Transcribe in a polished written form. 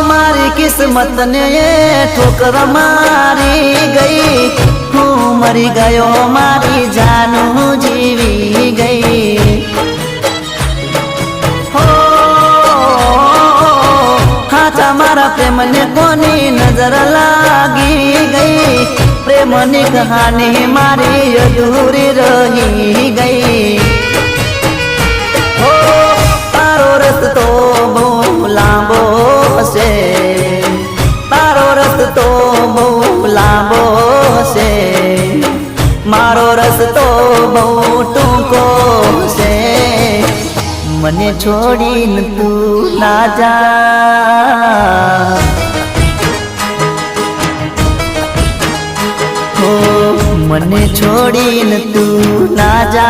मारी किस्मत ने ठोकर मारी गई, हूँ मरी गयो मारी जानू जीवी गई। हाथा मारा प्रेम ने कोनी नजर लागी गई, प्रेम नी कहानी मारी अधूरी रही गई। तारो रस्तो बहु लांबो हसे, तारो रस्तो बहु लांबो हसे, मारो रस्तो बहु टूंको हसे। मने छोड़ीने तू ना जा, हो मने छोड़ीने तू ना जा।